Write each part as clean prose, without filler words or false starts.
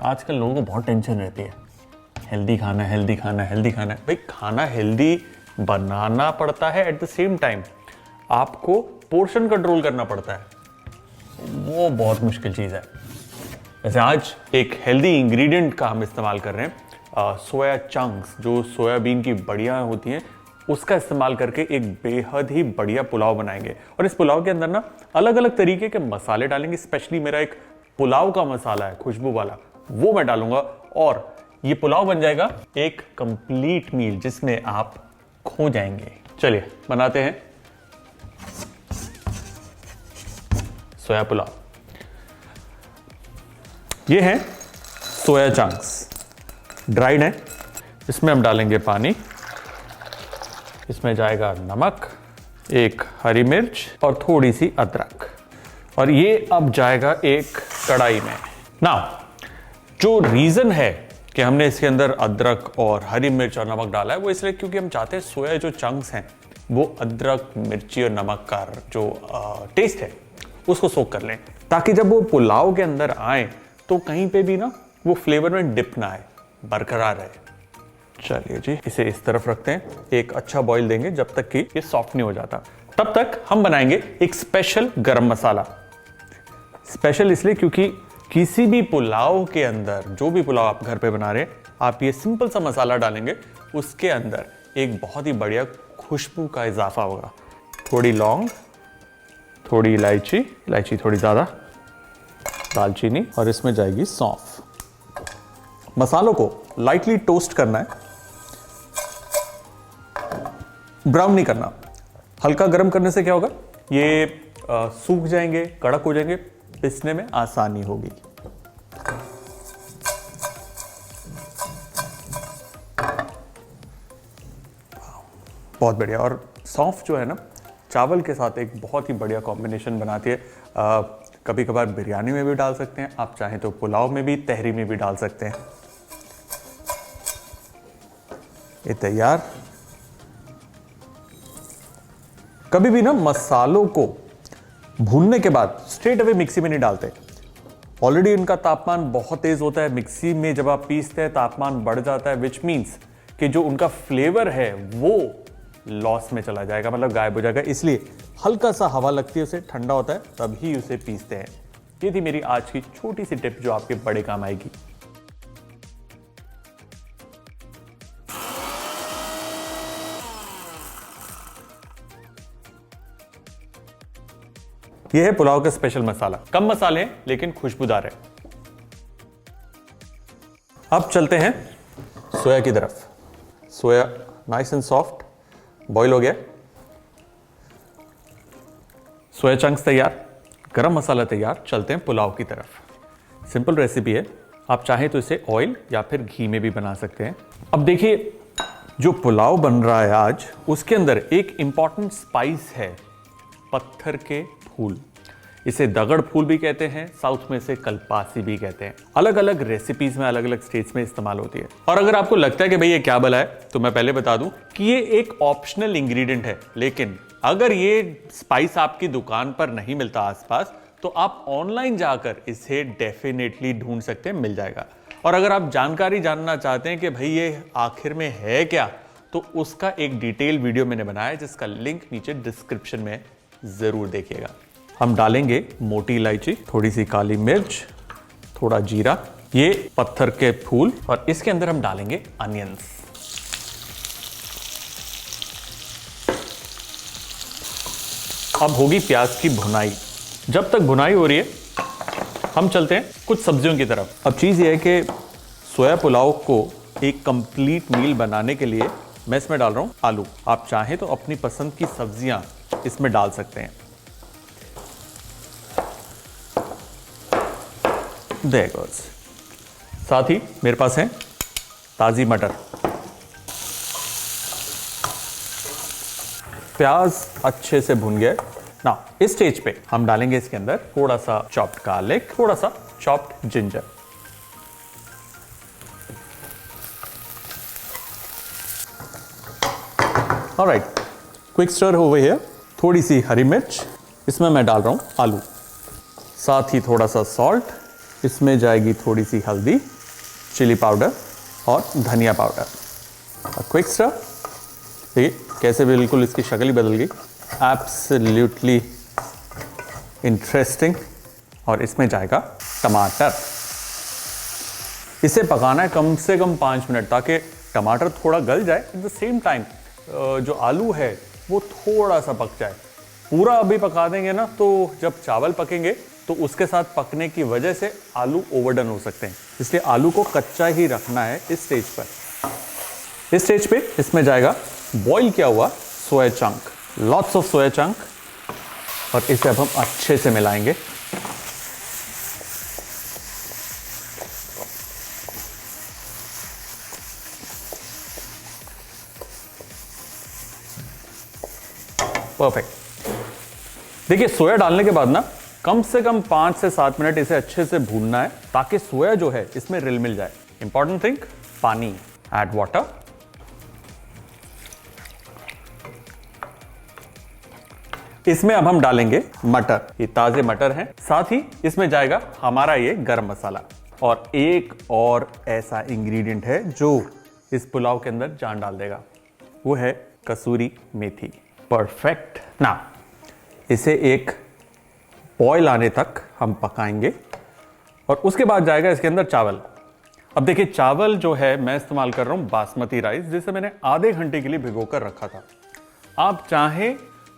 आजकल लोगों को बहुत टेंशन रहती है, हेल्दी खाना है, हेल्दी खाना है, हेल्दी खाना है। भाई खाना हेल्दी बनाना पड़ता है, एट द सेम टाइम आपको पोर्शन कंट्रोल करना पड़ता है, वो बहुत मुश्किल चीज़ है। वैसे आज एक हेल्दी इंग्रेडिएंट का हम इस्तेमाल कर रहे हैं, सोया चंक्स, जो सोयाबीन की बढ़िया होती हैं, उसका इस्तेमाल करके एक बेहद ही बढ़िया पुलाव बनाएंगे। और इस पुलाव के अंदर ना अलग अलग तरीके के मसाले डालेंगे। स्पेशली मेरा एक पुलाव का मसाला है खुशबू वाला, वो मैं डालूंगा और ये पुलाव बन जाएगा एक कंप्लीट मील जिसमें आप खो जाएंगे। चलिए बनाते हैं सोया पुलाव। ये है सोया चंक्स, ड्राइड है। इसमें हम डालेंगे पानी, इसमें जाएगा नमक, एक हरी मिर्च और थोड़ी सी अदरक, और ये अब जाएगा एक कढ़ाई में। नाउ जो रीजन है कि हमने इसके अंदर अदरक और हरी मिर्च और नमक डाला है, वो इसलिए क्योंकि हम चाहते हैं सोया जो चंक्स हैं वो अदरक, मिर्ची और नमक का जो टेस्ट है उसको सोक कर लें, ताकि जब वो पुलाव के अंदर आए तो कहीं पे भी ना वो फ्लेवर में डिप ना आए, बरकरार रहे। चलिए जी, इसे इस तरफ रखते हैं, एक अच्छा बॉईल देंगे जब तक कि ये सॉफ्ट नहीं हो जाता। तब तक हम बनाएंगे एक स्पेशल गरम मसाला। स्पेशल इसलिए क्योंकि किसी भी पुलाव के अंदर, जो भी पुलाव आप घर पे बना रहे हैं, आप ये सिंपल सा मसाला डालेंगे, उसके अंदर एक बहुत ही बढ़िया खुशबू का इजाफा होगा। थोड़ी लौंग, थोड़ी इलायची, इलायची थोड़ी ज्यादा, दालचीनी, और इसमें जाएगी सौंफ। मसालों को लाइटली टोस्ट करना है, ब्राउन नहीं करना। हल्का गर्म करने से क्या होगा, ये सूख जाएंगे, कड़क हो जाएंगे, पिसने में आसानी होगी। बहुत बढ़िया। और सौंफ जो है ना, चावल के साथ एक बहुत ही बढ़िया कॉम्बिनेशन बनाती है। कभी कभार बिरयानी में भी डाल सकते हैं, आप चाहें तो पुलाव में भी, तहरी में भी डाल सकते हैं। ये तैयार। कभी भी ना मसालों को भूनने के बाद स्ट्रेट अवे मिक्सी में नहीं डालते। ऑलरेडी इनका तापमान बहुत तेज होता है, मिक्सी में जब आप पीसते हैं तापमान बढ़ जाता है, विच मीन्स कि जो उनका फ्लेवर है वो लॉस में चला जाएगा, मतलब गायब हो जाएगा। इसलिए हल्का सा हवा लगती है, उसे ठंडा होता है तभी उसे पीसते हैं। ये थी मेरी आज की छोटी सी टिप जो आपके बड़े काम आएगी। यह है पुलाव का स्पेशल मसाला, कम मसाले हैं लेकिन खुशबूदार है। अब चलते हैं सोया की तरफ। सोया नाइस एंड सॉफ्ट बॉईल हो गया, सोया चंक्स तैयार, गरम मसाला तैयार। चलते हैं पुलाव की तरफ। सिंपल रेसिपी है, आप चाहें तो इसे ऑयल या फिर घी में भी बना सकते हैं। अब देखिए, जो पुलाव बन रहा है आज, उसके अंदर एक इंपॉर्टेंट स्पाइस है, पत्थर के फूल। इसे दगड़ फूल भी कहते हैं, साउथ में इसे कलपासी भी कहते हैं। अलग अलग रेसिपीज में, अलग अलग स्टेट्स में इस्तेमाल होती है। और अगर आपको लगता है कि भाई ये क्या भला है, तो मैं पहले बता दूं कि ये एक ऑप्शनल इंग्रेडिएंट है, लेकिन अगर ये स्पाइस आपकी दुकान पर नहीं मिलता आसपास, तो आप ऑनलाइन जाकर इसे डेफिनेटली ढूंढ सकते हैं, मिल जाएगा। और अगर आप जानकारी जानना चाहते हैं कि भाई ये आखिर में है क्या, तो उसका एक डिटेल वीडियो मैंने बनाया है, जिसका लिंक नीचे डिस्क्रिप्शन में जरूर देखिएगा। हम डालेंगे मोटी इलायची, थोड़ी सी काली मिर्च, थोड़ा जीरा, ये पत्थर के फूल, और इसके अंदर हम डालेंगे अनियंस। अब होगी प्याज की भुनाई। जब तक भुनाई हो रही है, हम चलते हैं कुछ सब्जियों की तरफ। अब चीज ये है कि सोया पुलाव को एक कंप्लीट मील बनाने के लिए मैं इसमें डाल रहा हूं आलू। आप चाहें तो अपनी पसंद की सब्जियां इसमें डाल सकते हैं। There goes। साथ ही मेरे पास है ताजी मटर। प्याज अच्छे से भुन गए ना, इस स्टेज पे हम डालेंगे इसके अंदर थोड़ा सा चॉप्ड गार्लिक, थोड़ा सा chopped ginger. Alright, quick stir over here. थोड़ी सी हरी मिर्च, इसमें मैं डाल रहा हूं आलू, साथ ही थोड़ा सा सॉल्ट। इसमें जाएगी थोड़ी सी हल्दी, चिली पाउडर और धनिया पाउडर। Quick stir. देखिए कैसे बिल्कुल इसकी शक्ल ही बदल गई। Absolutely interesting. और इसमें जाएगा टमाटर। इसे पकाना है कम से कम 5 मिनट, ताकि टमाटर थोड़ा गल जाए, एट द सेम टाइम जो आलू है वो थोड़ा सा पक जाए। पूरा अभी पका देंगे ना तो जब चावल पकेंगे तो उसके साथ पकने की वजह से आलू ओवरडन हो सकते हैं, इसलिए आलू को कच्चा ही रखना है इस स्टेज पर। इस स्टेज पे इसमें जाएगा बॉईल किया हुआ सोया chunk, lots of soya chunk, और इसे अब हम अच्छे से मिलाएंगे। परफेक्ट। देखिए सोया डालने के बाद ना कम से कम 5 से 7 मिनट इसे अच्छे से भूनना है, ताकि सोया जो है इसमें रिल मिल जाए। इंपॉर्टेंट थिंग, पानी, ऐड वाटर। इसमें अब हम डालेंगे मटर, ये ताजे मटर हैं। साथ ही इसमें जाएगा हमारा ये गरम मसाला, और एक और ऐसा इंग्रेडिएंट है जो इस पुलाव के अंदर जान डाल देगा, वो है कसूरी मेथी। परफेक्ट ना, इसे एक बॉयल आने तक हम पकाएंगे और उसके बाद जाएगा इसके अंदर चावल। अब देखिए चावल जो है मैं इस्तेमाल कर रहा हूं बासमती राइस, जिसे मैंने आधे घंटे के लिए भिगोकर रखा था। आप चाहें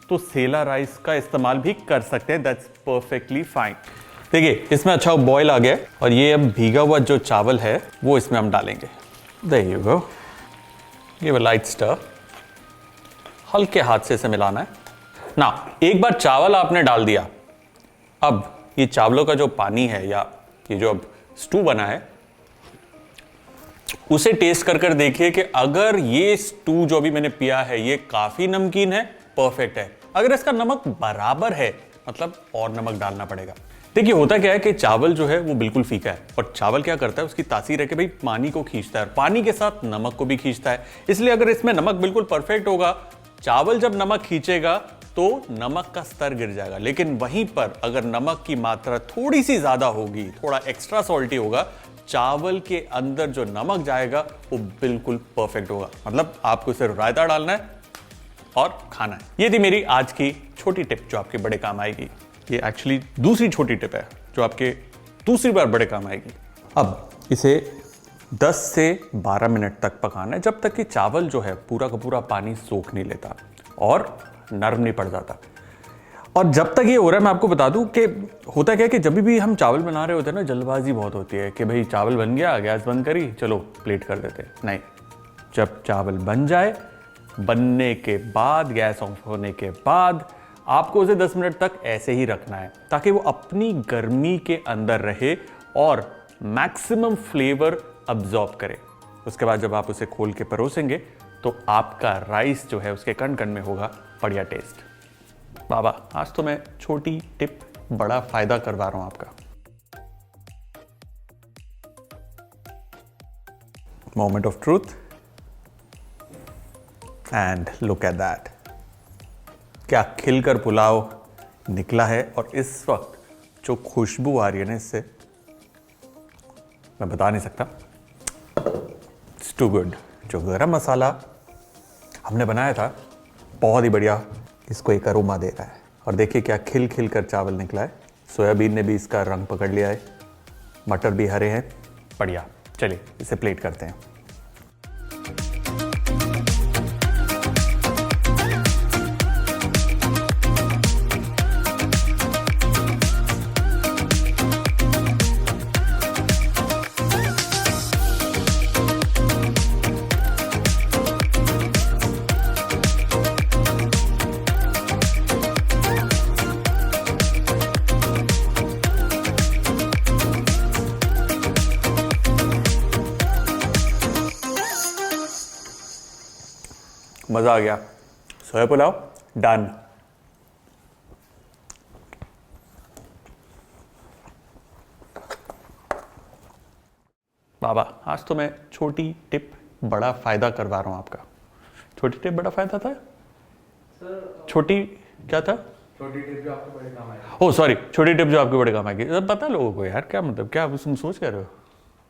तो सेला राइस का इस्तेमाल भी कर सकते हैं, दैट्स परफेक्टली फाइन। देखिए इसमें अच्छा बॉयल आ गया और ये अब भीगा हुआ जो चावल है वो इसमें हम डालेंगे। There you go, give a light stir, हल्के हाथ से इसे मिलाना है ना। एक बार चावल आपने डाल दिया, अब ये चावलों का जो पानी है या ये जो अब स्टू बना है उसे टेस्ट कर कर देखिए कि अगर ये स्टू जो भी मैंने पिया है ये काफी नमकीन है, परफेक्ट है। अगर इसका नमक बराबर है, मतलब और नमक डालना पड़ेगा। देखिए होता क्या है कि चावल जो है वो बिल्कुल फीका है, और चावल क्या करता है, उसकी तासीर है कि भाई पानी को खींचता है, और पानी के साथ नमक को भी खींचता है। इसलिए अगर इसमें नमक बिल्कुल परफेक्ट होगा, चावल जब नमक खींचेगा तो नमक का स्तर गिर जाएगा। लेकिन वहीं पर अगर नमक की मात्रा थोड़ी सी ज्यादा होगी, थोड़ा एक्स्ट्रा सॉल्टी होगा, चावल के अंदर जो नमक जाएगा वो बिल्कुल परफेक्ट होगा। मतलब आपको सिर्फ रायता डालना है और खाना है। ये थी मेरी आज की छोटी टिप जो आपके बड़े काम आएगी। ये एक्चुअली दूसरी छोटी टिप है जो आपके दूसरी बार बड़े काम आएगी। अब इसे 10 से 12 मिनट तक पकाना है, जब तक कि चावल जो है पूरा का पूरा पानी सोख नहीं लेता और नरम नहीं पड़ जाता। और जब तक ये हो रहा है मैं आपको बता दूं कि होता क्या है कि जब भी हम चावल बना रहे होते हैं ना, जल्दबाजी बहुत होती है कि भाई चावल बन गया, गैस बंद करी, चलो प्लेट कर देते। नहीं, जब चावल बन जाए, बनने के बाद, गैस ऑफ होने के बाद आपको उसे 10 मिनट तक ऐसे ही रखना है, ताकि वो अपनी गर्मी के अंदर रहे और मैक्सिमम फ्लेवर अब्जॉर्ब करे। उसके बाद जब आप उसे खोल के परोसेंगे तो आपका राइस जो है उसके कण कण में होगा बढ़िया टेस्ट। बाबा आज तो मैं छोटी टिप बड़ा फायदा करवा रहा हूं आपका। Moment of truth, and look at that, क्या खिलकर पुलाव निकला है। और इस वक्त जो खुशबू आ रही है ना इससे, मैं बता नहीं सकता, इट्स टू गुड। जो गरम मसाला हमने बनाया था बहुत ही बढ़िया इसको एक अरोमा दे रहा है। और देखिए क्या खिल खिल कर चावल निकला है। सोयाबीन ने भी इसका रंग पकड़ लिया है, मटर भी हरे हैं, बढ़िया। चलिए इसे प्लेट करते हैं। मजा आ गया। सोया पुलाव डन। बाबा आज तो मैं छोटी टिप बड़ा फायदा करवा रहा हूं आपका। छोटी टिप बड़ा फायदा था, छोटी क्या था? छोटी टिप जो आपको बड़े काम आएगी। ओ सॉरी, छोटी टिप जो आपके बड़े काम आएगी। पता है लोगों को यार, क्या मतलब, क्या तुम सोच कह रहे हो?